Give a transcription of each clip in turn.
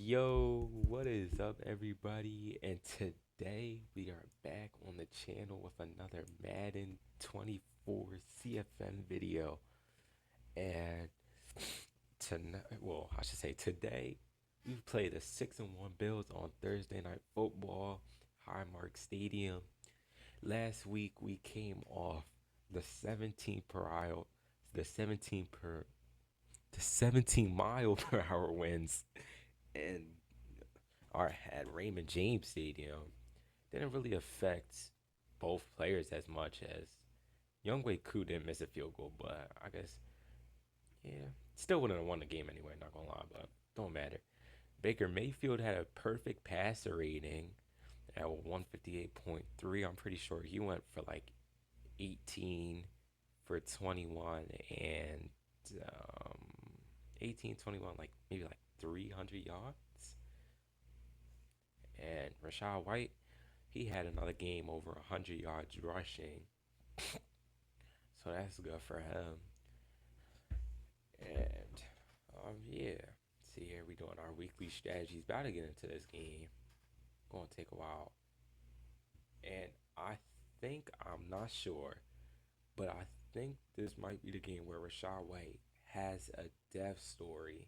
Yo, what is up, everybody? And today we are back on the channel with another Madden 24 CFM video. And tonight, well, I should say today, we've played the 6-1 Bills on Thursday Night Football, Highmark Stadium. Last week we came off the 17 per hour, the 17 per, the 17 mile per hour wins, and our had Raymond James Stadium didn't really affect both players as much as Youngway Koo didn't miss a field goal, but I guess yeah, still wouldn't have won the game anyway. Not gonna lie, but don't matter. Baker Mayfield had a perfect passer rating at 158.3. I'm pretty sure he went for like 18 for 21 and um, 18, 21, like maybe like 300 yards. And Rachaad White, he had another game over 100 yards rushing. So that's good for him. And yeah. See here we doing our weekly strategies. About to get into this game. Gonna take a while. And I think I'm not sure, but I think this might be the game where Rachaad White has a death story.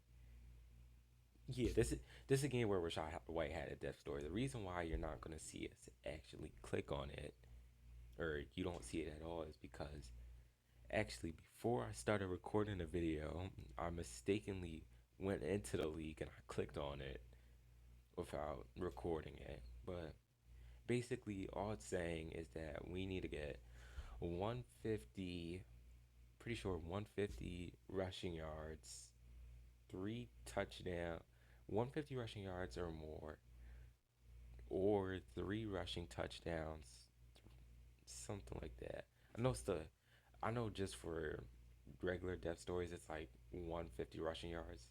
Yeah, this is a game where Rachaad White had a death story. The reason why you're not gonna see us actually click on it, or you don't see it at all, is because actually, before I started recording the video, I mistakenly went into the league and I clicked on it without recording it. But basically, all it's saying is that we need to get 150, pretty sure 150 rushing yards, three touchdown, 150 rushing yards or more, or three rushing touchdowns, something like that. I know it's the, I know just for regular death stories, it's like 150 rushing yards.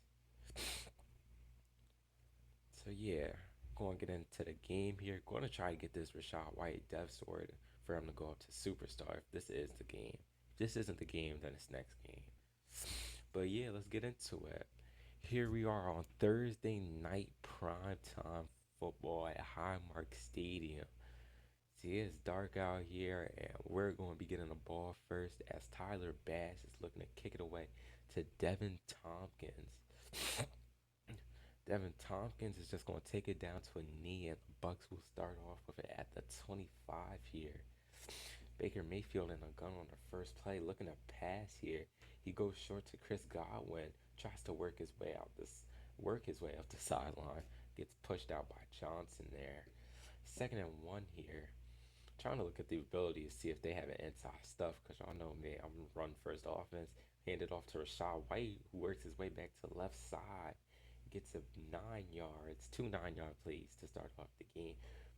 So yeah, going to get into the game here. Going to try to get this Rachaad White death story for him to go up to superstar. If this is the game, if this isn't the game, then it's next game. But yeah, let's get into it. Here we are on Thursday night prime time football at Highmark Stadium. See, it's dark out here, and we're going to be getting the ball first as Tyler Bass is looking to kick it away to Devin Tompkins. Devin Tompkins is just going to take it down to a knee, and the Bucks will start off with it at the 25 here. Baker Mayfield in a gun on the first play, looking to pass here. He goes short to Chris Godwin, tries to work his way up the sideline, gets pushed out by Johnson there. 2nd and 1 here. Trying to look at the ability to see if they have an inside stuff, because y'all know me, I'm run first offense. Hand it off to Rachaad White, who works his way back to the left side. Gets a 9 yards, two 9 yard plays to start off the game.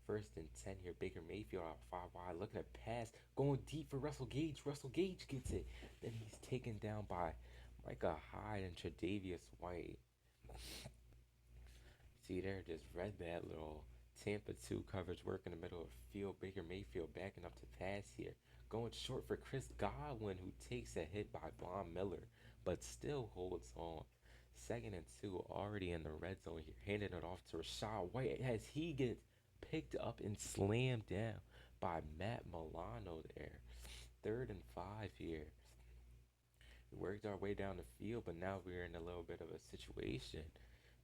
1st and 10 here. Baker Mayfield out 5 wide, looking to pass, going deep for Russell Gage. Russell Gage gets it. Then he's taken down by Micah Hyde and Tre'Davious White. See there, just read that little Tampa 2 coverage work in the middle of the field. Baker Mayfield backing up to pass here. Going short for Chris Godwin, who takes a hit by Von Miller, but still holds on. 2nd and 2, already in the red zone here. Handing it off to Rachaad White as he gets picked up and slammed down by Matt Milano there. 3rd and 5 here. We worked our way down the field, but now we're in a little bit of a situation.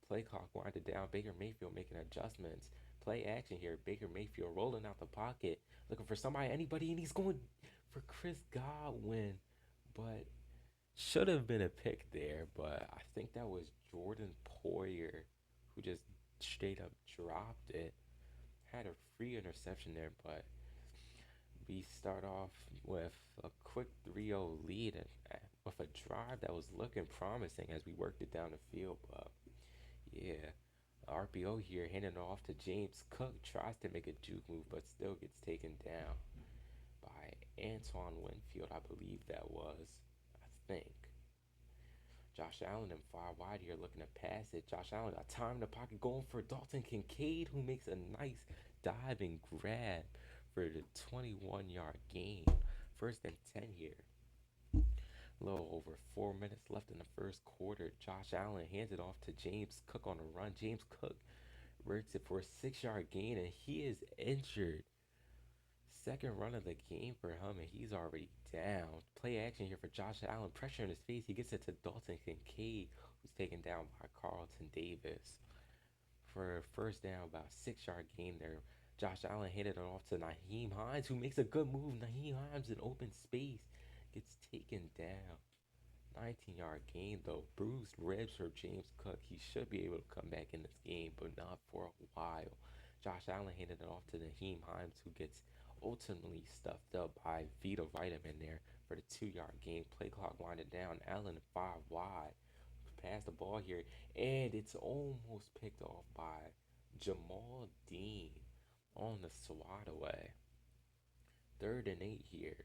Play clock winded down. Baker Mayfield making adjustments. Play action here. Baker Mayfield rolling out the pocket, looking for somebody, anybody, and he's going for Chris Godwin. But should have been a pick there, but I think that was Jordan Poyer who just straight up dropped it. Had a free interception there, but we start off with a quick 3-0 lead and with a drive that was looking promising as we worked it down the field. But yeah, RPO here, handing it off to James Cook. Tries to make a juke move, but still gets taken down by Antoine Winfield, I believe that was. I think. Josh Allen and 5 wide here looking to pass it. Josh Allen got time in the pocket going for Dalton Kincaid, who makes a nice diving grab for the 21-yard gain. 1st and 10 here. A little over 4 minutes left in the first quarter. Josh Allen hands it off to James Cook on a run. James Cook works it for a 6 yard gain, and he is injured. Second run of the game for him, and he's already down. Play action here for Josh Allen. Pressure in his face. He gets it to Dalton Kincaid, who's taken down by Carlton Davis. For a first down, about 6 yard gain there. Josh Allen handed it off to Naheem Hines, who makes a good move. Naheem Hines in open space gets taken down. 19-yard gain though. Bruised ribs for James Cook. He should be able to come back in this game, but not for a while. Josh Allen handed it off to Naheem Hines, who gets ultimately stuffed up by Vita Vitamin there for the 2 yard gain. Play clock winding down. Allen 5 wide. Pass the ball here, and it's almost picked off by Jamal Dean on the swat away. 3rd and 8 here.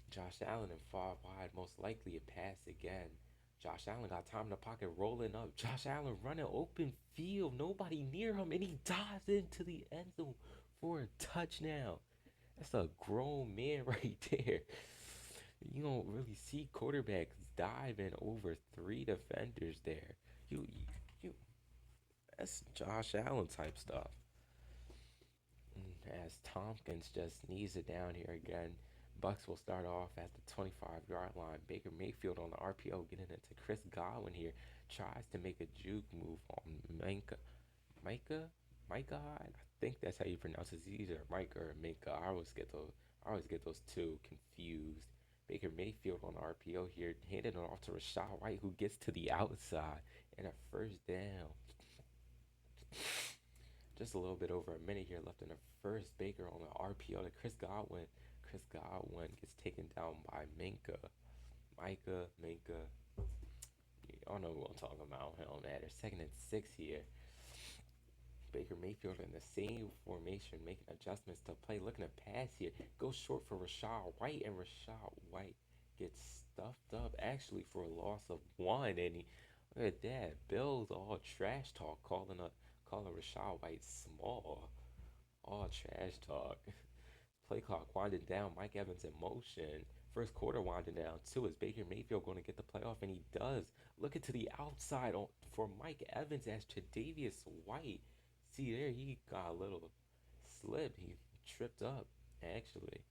Josh Allen in 5 wide, most likely a pass again. Josh Allen got time in the pocket, rolling up. Josh Allen running open field, nobody near him, and he dives into the end zone for a touchdown. That's a grown man right there. You don't really see quarterbacks diving over 3 defenders there. You, that's Josh Allen type stuff. As Tompkins just knees it down here again. Bucks will start off at the 25-yard line. Baker Mayfield on the RPO getting it to Chris Godwin here. Tries to make a juke move on Micah? Micah? I think that's how you pronounce it. It's either Micah or Minka. I always get those two confused. Baker Mayfield on the RPO here, handing it off to Rachaad White, who gets to the outside and a first down. Just a little bit over a minute here left in the first. Baker on the RPO to Chris Godwin. Chris Godwin gets taken down by Minka. Minka. Y'all know what I'm talking about. It don't matter. 2nd and 6 here. Baker Mayfield in the same formation, making adjustments to play, looking to pass here. Goes short for Rachaad White, and Rachaad White gets stuffed up actually for a loss of one. And look at that. Bill's all trash talk, calling Rachaad White small. All trash talk. Play clock winding down. Mike Evans in motion. First quarter winding down too. Is Baker Mayfield going to get the playoff? And he does. Looking to the outside for Mike Evans as Tre'Davious White. See there, he got a little slip. He tripped up actually.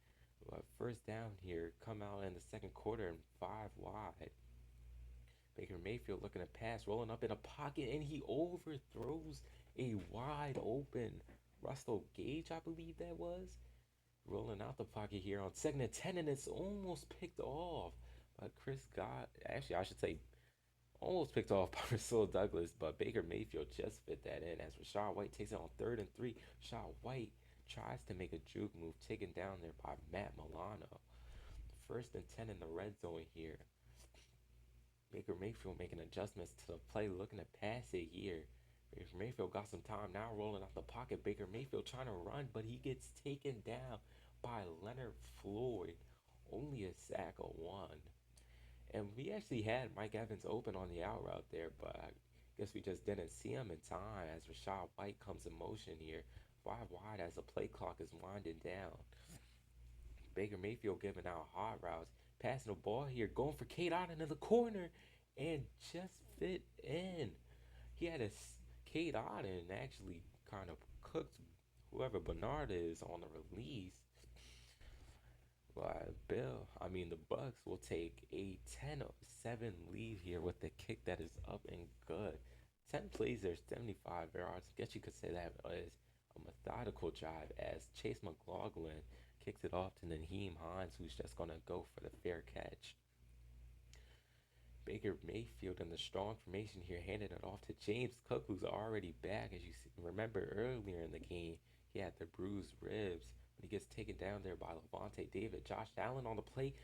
But first down here, come out in the second quarter and 5 wide. Baker Mayfield looking to pass, rolling up in a pocket, and he overthrows a wide open Russell Gage, I believe that was. Rolling out the pocket here on 2nd and 10, and it's almost picked off. But actually, I should say, almost picked off by Russell Douglas, but Baker Mayfield just fit that in as Rachaad White takes it on 3rd and 3. Rachaad White tries to make a juke move, taken down there by Matt Milano. 1st and 10 in the red zone here. Baker Mayfield making adjustments to the play, looking to pass it here. Baker Mayfield got some time now, rolling out the pocket. Baker Mayfield trying to run, but he gets taken down by Leonard Floyd. Only a sack of one. And we actually had Mike Evans open on the out route there, but I guess we just didn't see him in time as Rachaad White comes in motion here. 5 wide as the play clock is winding down. Baker Mayfield giving out hot routes, passing the ball here, going for Cade Otton in the corner, and just fit in. He had a Cade Otton actually kind of cooked whoever Bernard is on the release. But the Bucks will take a 10-7 lead here with the kick that is up and good. 10 plays there, 75 yards. I guess you could say that is a methodical drive as Chase McLaughlin kicks it off to Naheem Hines, who's just going to go for the fair catch. Baker Mayfield in the strong formation here, handed it off to James Cook, who's already back. As you remember earlier in the game, he had the bruised ribs, but he gets taken down there by Levante David. Josh Allen on the play.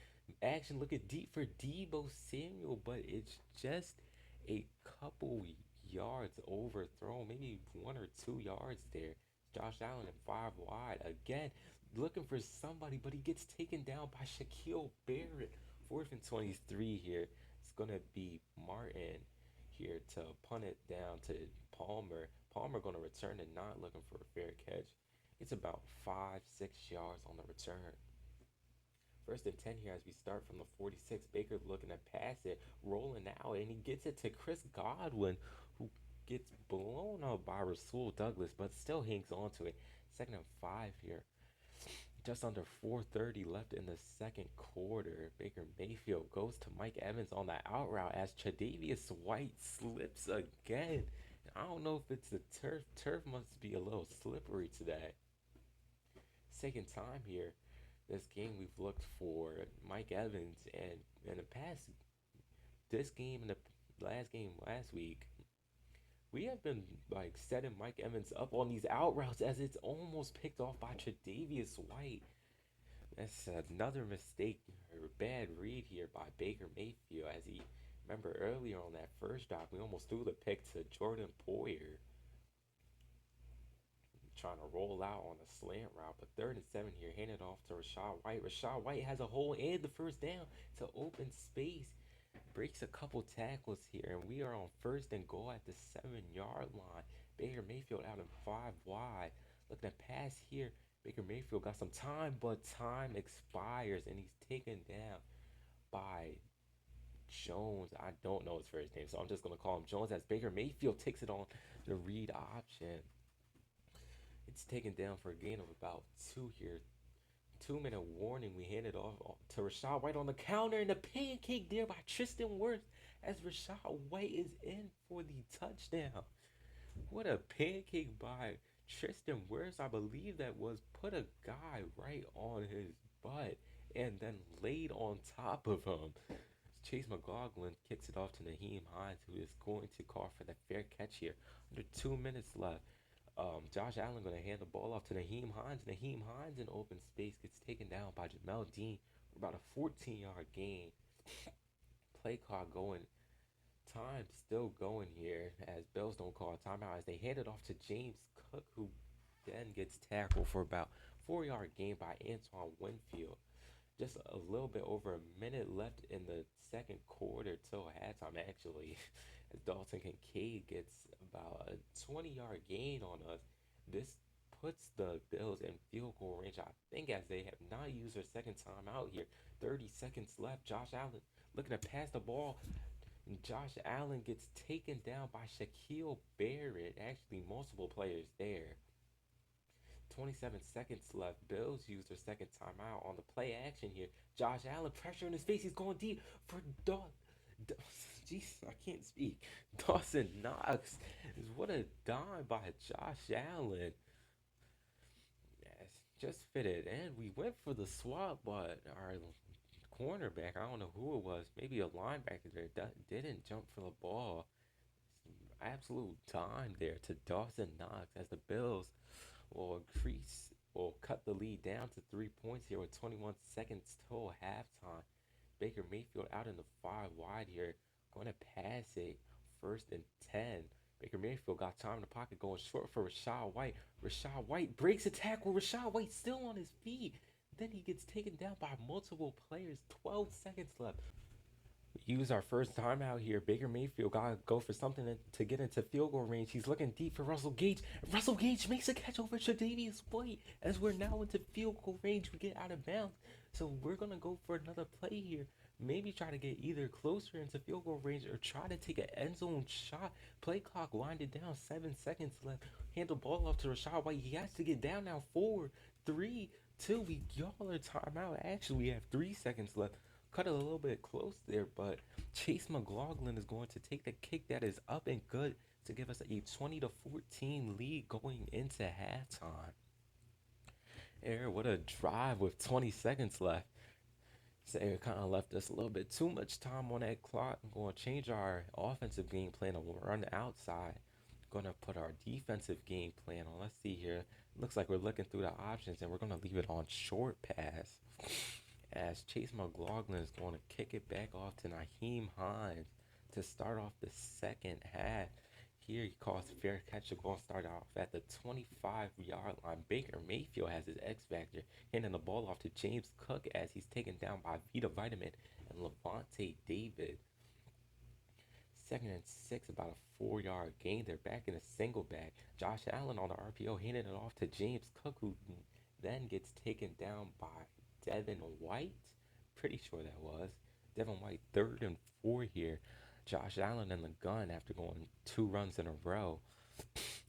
Action looking deep for Deebo Samuel, but it's just a couple yards overthrown, maybe 1 or 2 yards there. Josh Allen at 5 wide again, looking for somebody, but he gets taken down by Shaquille Barrett. 4th and 23 here. It's gonna be Martin here to punt it down to Palmer. Palmer gonna return and not looking for a fair catch. It's about 5-6 yards on the return. First and 10 here as we start from the 46. Baker looking to pass it, rolling out, and he gets it to Chris Godwin, who gets blown up by Rasul Douglas, but still hangs on to it. Second and 5 here. Just under 4:30 left in the second quarter. Baker Mayfield goes to Mike Evans on the out route as Tre'Davious White slips again. I don't know if it's the turf. Turf must be a little slippery today. Second time here. This game we've looked for Mike Evans, and in the past, this game and the last game last week, we have been like setting Mike Evans up on these out routes as it's almost picked off by Tre'Davious White. That's another mistake or bad read here by Baker Mayfield as he remember earlier on that first drive we almost threw the pick to Jordan Poyer trying to roll out on a slant route. But third and 7 here, handed off to Rachaad White. Rachaad White has a hole and the first down to open space. Breaks a couple tackles here, and we are on first and goal at the 7-yard line. Baker Mayfield out in 5 wide. Looking to pass here. Baker Mayfield got some time, but time expires, and he's taken down by Jones. I don't know his first name, so I'm just going to call him Jones as Baker Mayfield takes it on the read option. It's taken down for a gain of about 2 here. 2-minute warning. We handed off to Rachaad White on the counter, and the pancake there by Tristan Wirfs as Rachaad White is in for the touchdown. What a pancake by Tristan Wirfs. I believe that was put a guy right on his butt and then laid on top of him. Chase McLaughlin kicks it off to Nyheim Hines, who is going to call for the fair catch here. Under 2 minutes left. Josh Allen going to hand the ball off to Nyheim Hines. Nyheim Hines in open space gets taken down by Jamel Dean for about a 14-yard gain. Play clock going. Time still going here as Bills don't call a timeout as they hand it off to James Cook, who then gets tackled for about 4-yard gain by Antoine Winfield. Just a little bit over a minute left in the second quarter till halftime, actually, as Dalton Kincaid gets about a 20-yard gain on us. This puts the Bills in field goal range, I think, as they have not used their second time out here. 30 seconds left. Josh Allen looking to pass the ball. Josh Allen gets taken down by Shaquille Barrett. Actually, multiple players there. 27 seconds left. Bills use their second timeout on the play action here. Josh Allen, pressure in his face. He's going deep for Jeez, I can't speak. Dawson Knox. What a dime by Josh Allen. Yes, just fitted. And we went for the swap, but our cornerback, I don't know who it was, maybe a linebacker there, didn't jump for the ball. Absolute dime there to Dawson Knox as the Bills will cut the lead down to 3 points here with 21 seconds till halftime. Baker Mayfield out in the 5 wide here, going to pass it first and 10. Baker Mayfield got time in the pocket going short for Rachaad White. Rachaad White breaks a tackle. Rachaad White still on his feet. Then he gets taken down by multiple players. 12 seconds left. Use our first time out here. Baker Mayfield got to go for something to get into field goal range. He's looking deep for Russell Gage. Russell Gage makes a catch over Tre'Davious White. As we're now into field goal range, we get out of bounds. So we're going to go for another play here. Maybe try to get either closer into field goal range or try to take an end zone shot. Play clock winded down. 7 seconds left. Hand the ball off to Rachaad White. He has to get down now. 4, 3, 2. Y'all are timeout. Actually, we have 3 seconds left. Cut it a little bit close there, but Chase McLaughlin is going to take the kick that is up and good to give us a 20-14 lead going into halftime. What a drive with 20 seconds left. So it kind of left us a little bit too much time on that clock. I'm going to change our offensive game plan and run outside. Going to put our defensive game plan on. Let's see here. Looks like we're looking through the options, and we're going to leave it on short pass. As Chase McLaughlin is going to kick it back off to Nyheim Hines to start off the second half. Here he calls fair catch to go and start off at the 25-yard line. Baker Mayfield has his X factor, handing the ball off to James Cook as he's taken down by Vita Vitamin and Levante David. 2nd and 6, about a 4-yard gain. They're back in a single back. Josh Allen on the RPO, handing it off to James Cook, who then gets taken down by Devin White. Pretty sure that was. Devin White, 3rd and 4 here. Josh Allen in the gun after going 2 runs in a row.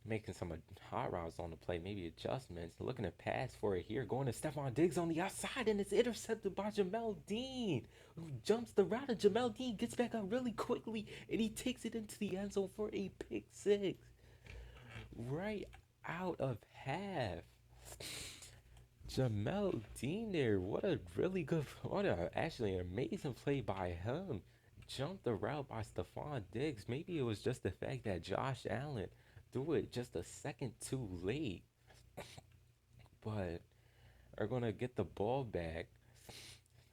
Making some hot routes on the play, maybe adjustments. Looking to pass for it here. Going to Stephon Diggs on the outside, and it's intercepted by Jamel Dean, who jumps the route. And Jamel Dean gets back up really quickly, and he takes it into the end zone for a pick six. Right out of half. Jamel Dean there. What a really good, what a actually an amazing play by him. Jumped the route by Stephon Diggs. Maybe it was just the fact that Josh Allen threw it just a second too late, but are gonna get the ball back.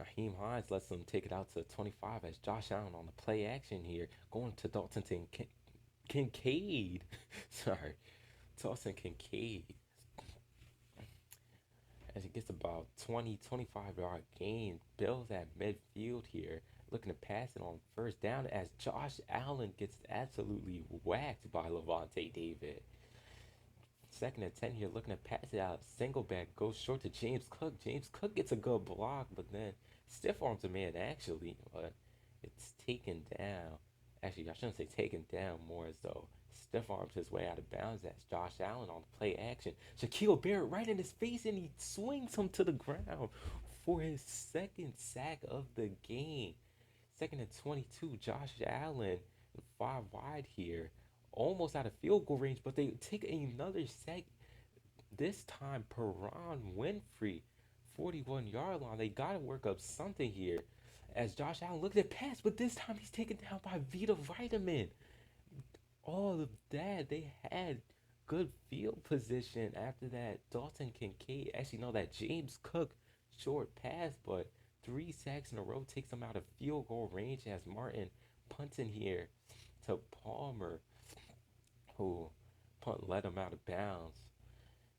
Raheem Hines lets them take it out to 25 as Josh Allen on the play action here, going to Dalton Kincaid. Sorry, Dalton Kincaid as he gets about 20, 25-yard gain. Bills at midfield here, looking to pass it on first down as Josh Allen gets absolutely whacked by Levante David. 2nd and 10 here, looking to pass it out. Single back goes short to James Cook. James Cook gets a good block, but then stiff arms a man actually, but it's taken down. Actually, I shouldn't say taken down, more as though stiff arms his way out of bounds as Josh Allen on the play action. Shaquille Barrett right in his face, and he swings him to the ground for his second sack of the game. 2nd and 22, Josh Allen 5 wide here, almost out of field goal range, but they take another sack. This time, Perron Winfrey, 41-yard line. They got to work up something here as Josh Allen looked at pass, but this time he's taken down by Vita Vitamin. All of that, they had good field position after that. Dalton Kincaid, actually, no, that James Cook short pass, but 3 sacks in a row takes him out of field goal range as Martin punting here to Palmer, who led him out of bounds.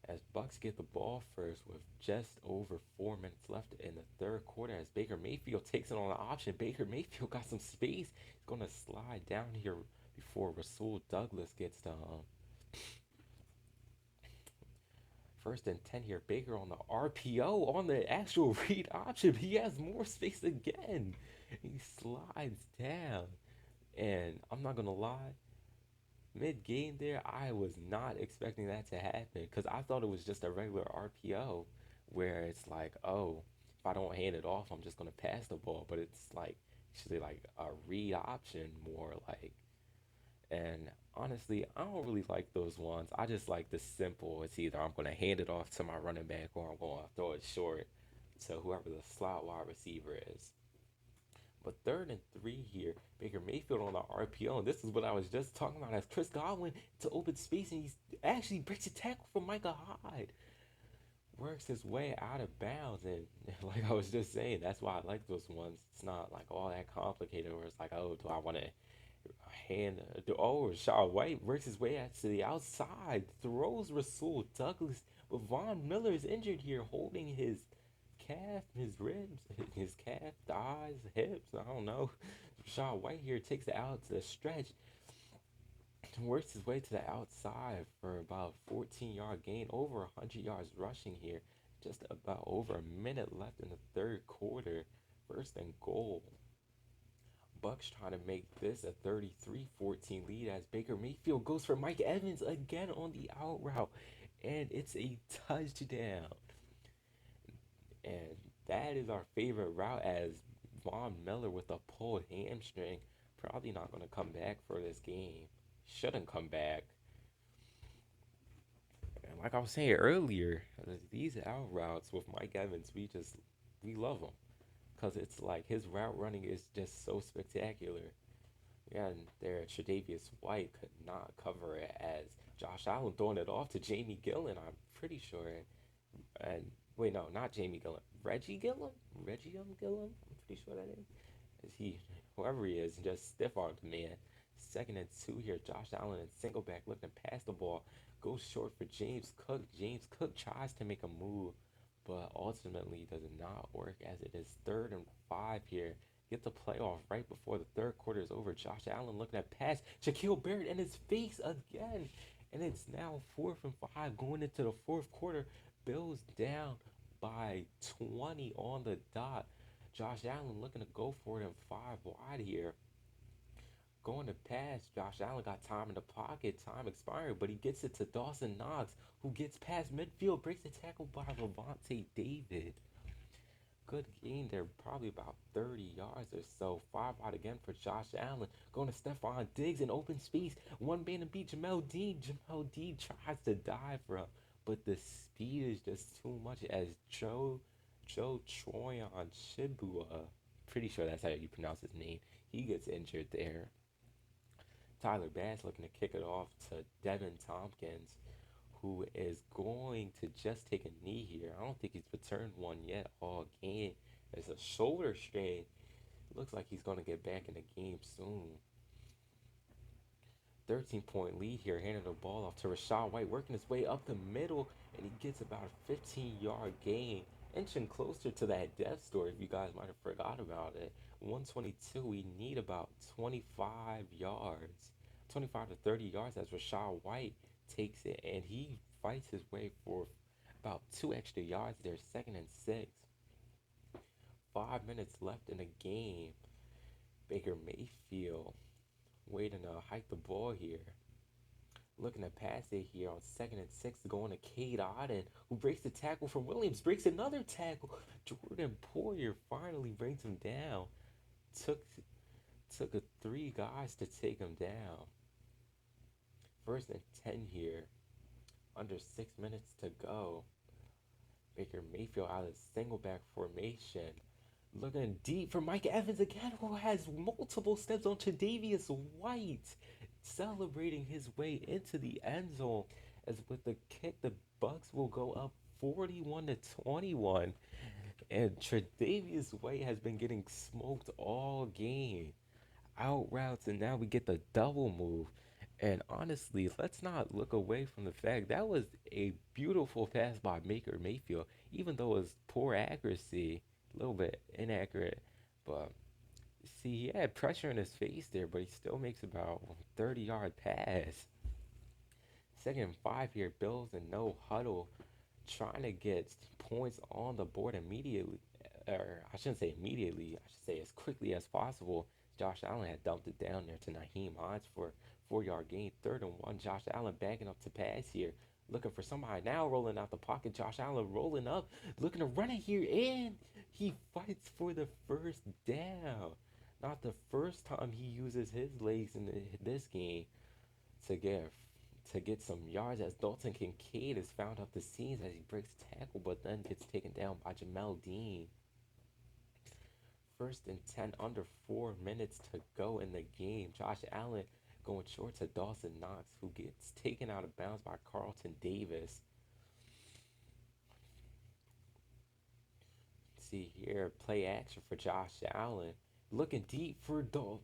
As Bucks get the ball first with just over 4 minutes left in the third quarter as Baker Mayfield takes it on the option. Baker Mayfield got some space. He's going to slide down here before Rasul Douglas gets the 1st and 10 here. Baker on the RPO on the actual read option. He has more space again. He slides down. And I'm not going to lie, mid-game there, I was not expecting that to happen because I thought it was just a regular RPO where it's like, oh, if I don't hand it off, I'm just going to pass the ball. But it's like actually like a read option more like. And honestly, I don't really like those ones. I just like the simple. It's either I'm going to hand it off to my running back or I'm going to throw it short to whoever the slot wide receiver is. But 3rd and 3 here, Baker Mayfield on the RPO, and this is what I was just talking about as Chris Godwin to open space, and he actually breaks a tackle from Micah Hyde. Works his way out of bounds, and like I was just saying, that's why I like those ones. It's not like all that complicated where it's like, oh, do I want to Rashad White works his way out to the outside, throws Rasul Douglas, but Von Miller is injured here, holding his calf, his ribs, his calf, thighs, hips, I don't know. Rashad White here takes it out to the stretch, works his way to the outside for about 14-yard gain, over 100 yards rushing here. Just about over a minute left in the third quarter. 1st and goal. Bucks trying to make this a 33-14 lead as Baker Mayfield goes for Mike Evans again on the out route, and it's a touchdown. And that is our favorite route as Von Miller with a pulled hamstring. Probably not going to come back for this game. Shouldn't come back. And like I was saying earlier, these out routes with Mike Evans, we love them. Because it's like his route running is just so spectacular. Yeah, and there Tre'Davious White could not cover it as Josh Allen throwing it off to Jamie Gillen, I'm pretty sure. And wait, no, not Jamie Gillen. Reggie Gillen? Gillen? I'm pretty sure that is. Whoever he is, just stiff armed the man. 2nd and 2 here. Josh Allen and single back looking past the ball. Goes short for James Cook. James Cook tries to make a move, but ultimately does not work as it is 3rd and 5 here. Get the playoff right before the third quarter is over. Josh Allen looking at pass. Shaquille Barrett in his face again. And it's now 4th and 5 going into the fourth quarter. Bills down by 20 on the dot. Josh Allen looking to go for it in five wide here. Going to pass. Josh Allen got time in the pocket, time expiring, but he gets it to Dawson Knox, who gets past midfield, breaks the tackle by Levante David. Good gain there, probably about 30 yards or so. Five out again for Josh Allen. Going to Stephon Diggs in open space. One man to beat Jamel Dean. Jamel Dean tries to dive for him, but the speed is just too much as Joe Troyan Shibua, pretty sure that's how you pronounce his name, he gets injured there. Tyler Bass looking to kick it off to Devin Tompkins, who is going to just take a knee here. I don't think he's returned one yet all game. There's a shoulder strain. Looks like he's going to get back in the game soon. 13-point lead here, handing the ball off to Rachaad White, working his way up the middle, and he gets about a 15-yard gain, inching closer to that death story if you guys might have forgot about it. 122, we need about 25 yards, 25 to 30 yards as Rachaad White takes it, and he fights his way for about 2 extra yards there, 2nd and 6. 5 minutes left in the game. Baker Mayfield waiting to hike the ball here. Looking to pass it here on 2nd and 6, going to Cade Otton, who breaks the tackle from Williams, breaks another tackle. Jordan Poyer finally brings him down. Took a three guys to take him down. 1st and 10 here. Under 6 minutes to go. Baker Mayfield out of single back formation. Looking deep for Mike Evans again, who has multiple steps on Tre'Davious White, celebrating his way into the end zone. As with the kick, the Bucks will go up 41-21, and Tre'Davious White has been getting smoked all game. Out routes, and now we get the double move. And honestly, let's not look away from the fact that was a beautiful pass by Baker Mayfield, even though it was poor accuracy, a little bit inaccurate. But see, he had pressure in his face there, but he still makes about 30-yard pass. 2nd and 5 here, Bills and no huddle, trying to get points on the board immediately. Or I shouldn't say immediately, I should say as quickly as possible. Josh Allen had dumped it down there to Naheem Hines for 4-yard gain. 3rd and 1, Josh Allen backing up to pass here. Looking for somebody now, rolling out the pocket. Josh Allen rolling up, looking to run it here, and he fights for the first down. Not the first time he uses his legs in this game to get some yards, as Dalton Kincaid is found off the scenes as he breaks tackle, but then gets taken down by Jamel Dean. 1st and 10, under 4 minutes to go in the game. Josh Allen going short to Dawson Knox, who gets taken out of bounds by Carlton Davis. Let's see here, play action for Josh Allen. Looking deep for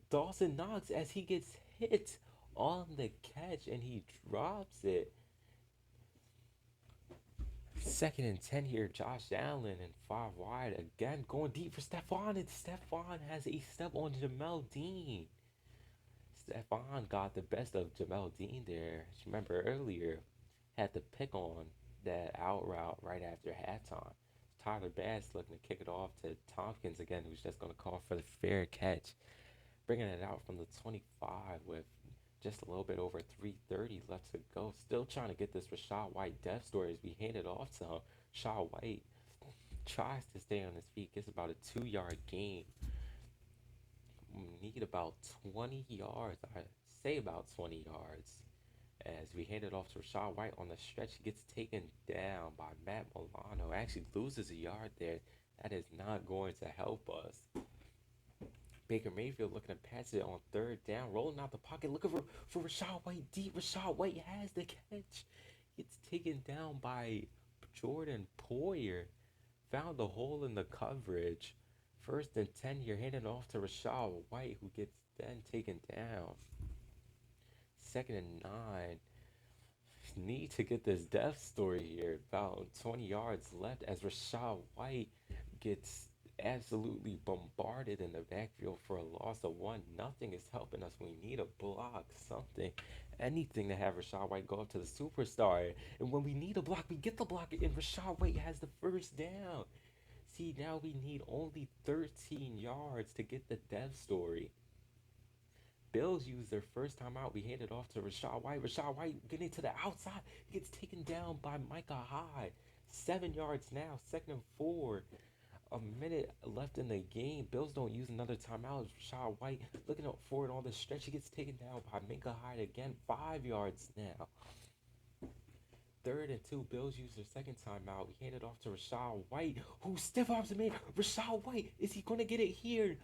Dawson Knox as he gets hit on the catch and he drops it. 2nd and 10 here, Josh Allen and 5 wide again, going deep for Stephon, and Stephon has a step on Jamel Dean. Stephon got the best of Jamel Dean there. Remember earlier, had to pick on that out route right after halftime. Tyler Bass looking to kick it off to Tompkins again, who's just going to call for the fair catch. Bringing it out from the 25 with just a little bit over 3:30 left to go. Still trying to get this Rachaad White death story as we hand it off to him. Rachaad White tries to stay on his feet, gets about a 2-yard gain. We need about 20 yards. I say about 20 yards. As we hand it off to Rachaad White on the stretch, he gets taken down by Matt Milano. Actually loses a yard there. That is not going to help us. Baker Mayfield looking to pass it on 3rd down, rolling out the pocket, looking for Rachaad White deep. Rachaad White has the catch. It's taken down by Jordan Poyer. Found the hole in the coverage. 1st and 10 here, handing off to Rachaad White, who gets then taken down. 2nd and 9. Need to get this death story here. About 20 yards left as Rachaad White gets absolutely bombarded in the backfield for a loss of 1. Nothing is helping us. We need a block, something, anything to have Rachaad White go up to the superstar. And when we need a block, we get the block, and Rachaad White has the first down. See, now we need only 13 yards to get the dev story. Bills use their first time out. We hand it off to Rachaad White. Rachaad White getting to the outside. He gets taken down by Micah Hyde. 7 yards now. Second and 4. A minute left in the game. Bills don't use another timeout. Rachaad White looking up forward on the stretch. He gets taken down by Micah Hyde again. 5 yards now. Third and 2. Bills use their second timeout. We hand it off to Rachaad White, who stiff arms him in. Rachaad White, is he going to get it here?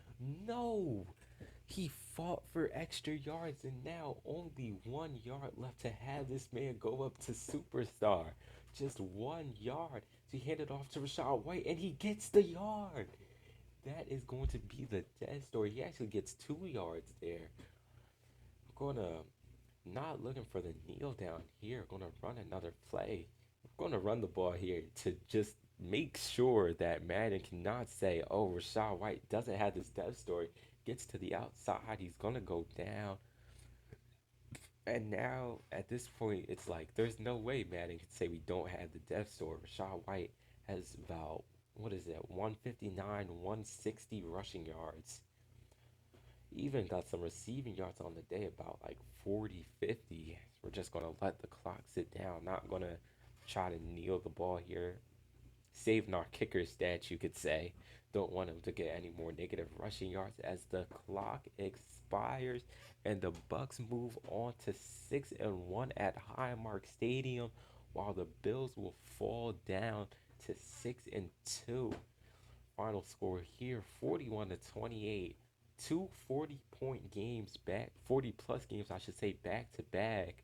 No. He fought for extra yards, and now only 1 yard left to have this man go up to superstar. Just 1 yard. So he handed off to Rachaad White, and he gets the yard. That is going to be the dead story. He actually gets 2 yards there. We're going to, not looking for the kneel down here, going to run another play. We're going to run the ball here to just make sure that Madden cannot say, oh, Rachaad White doesn't have this death story. Gets to the outside, he's going to go down. And now, at this point, it's like there's no way Madden can say we don't have the death story. Rachaad White has about, what is it, 159, 160 rushing yards. Even got some receiving yards on the day, about like 40, 50. We're just going to let the clock sit down. Not going to try to kneel the ball here. Saving our kicker stats, you could say. Don't want him to get any more negative rushing yards as the clock expires and the Bucks move on to 6-1 at Highmark Stadium, while the Bills will fall down to 6-2. Final score here, 41-28. Two 40-point games back, 40 plus games, I should say, back to back.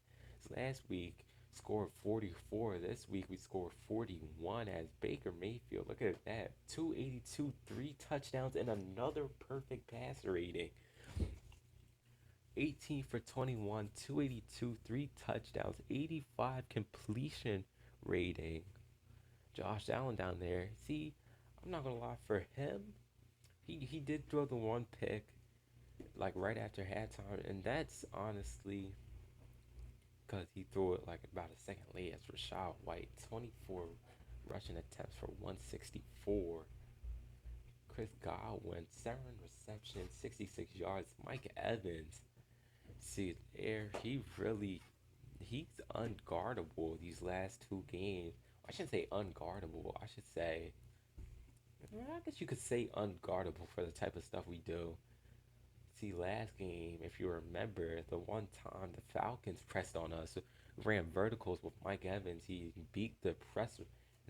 Last week scored 44. This week we scored 41 as Baker Mayfield. Look at that. 282, 3 touchdowns, and another perfect passer rating. 18 for 21, 282, 3 touchdowns, 85 completion rating. Josh Allen down there. See, I'm not going to lie, for him, he did throw the one pick like right after halftime, and that's honestly because he threw it like about a second late as Rachaad White. 24 rushing attempts for 164. Chris Godwin, 7 receptions, 66 yards. Mike Evans, see there, he's unguardable these last two games. I shouldn't say unguardable. I should say, I guess you could say unguardable for the type of stuff we do. See, last game, if you remember, the one time the Falcons pressed on us, ran verticals with Mike Evans. He beat the press and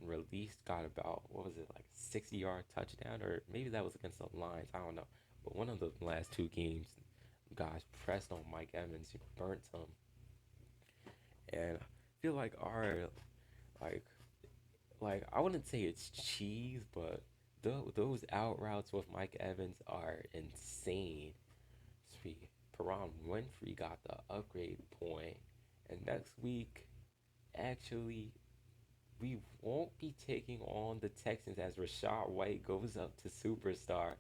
released, got about, what was it, like 60-yard touchdown? Or maybe that was against the Lions. I don't know. But one of the last two games, guys pressed on Mike Evans. He burnt him. And I feel like like, I wouldn't say it's cheese, but those out routes with Mike Evans are insane. Sweet. Perron Winfrey got the upgrade point. And next week, actually, we won't be taking on the Texans as Rachaad White goes up to superstar.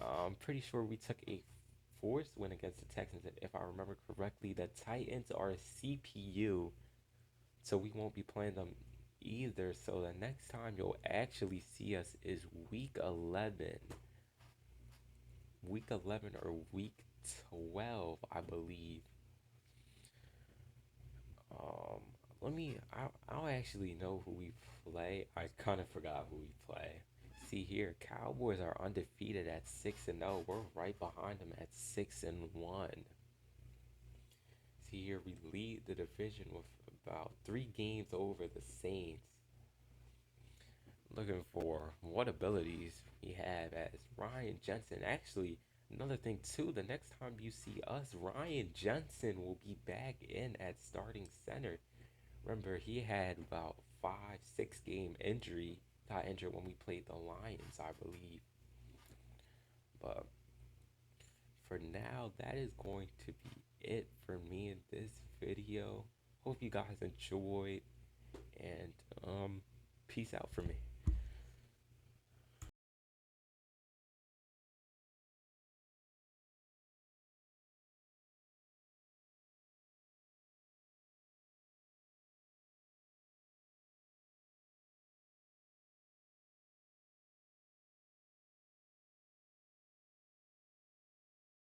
I'm pretty sure we took a forced win against the Texans, if I remember correctly. The Titans are a CPU, so we won't be playing them either. So the next time you'll actually see us is week 11. Week 11 or week 12, I believe. Um, I'll actually know who we play. I kind of forgot who we play. See here, Cowboys are undefeated at 6-0. We're right behind them at 6-1. See here, we lead the division with about 3 games over the Saints. Looking for what abilities we have as Ryan Jensen. Actually, another thing too, the next time you see us, Ryan Jensen will be back in at starting center. Remember, he had about 5-6 game injury. Got injured when we played the Lions, I believe. But for now, that is going to be it for me in this video. Hope you guys enjoyed, and peace out for me.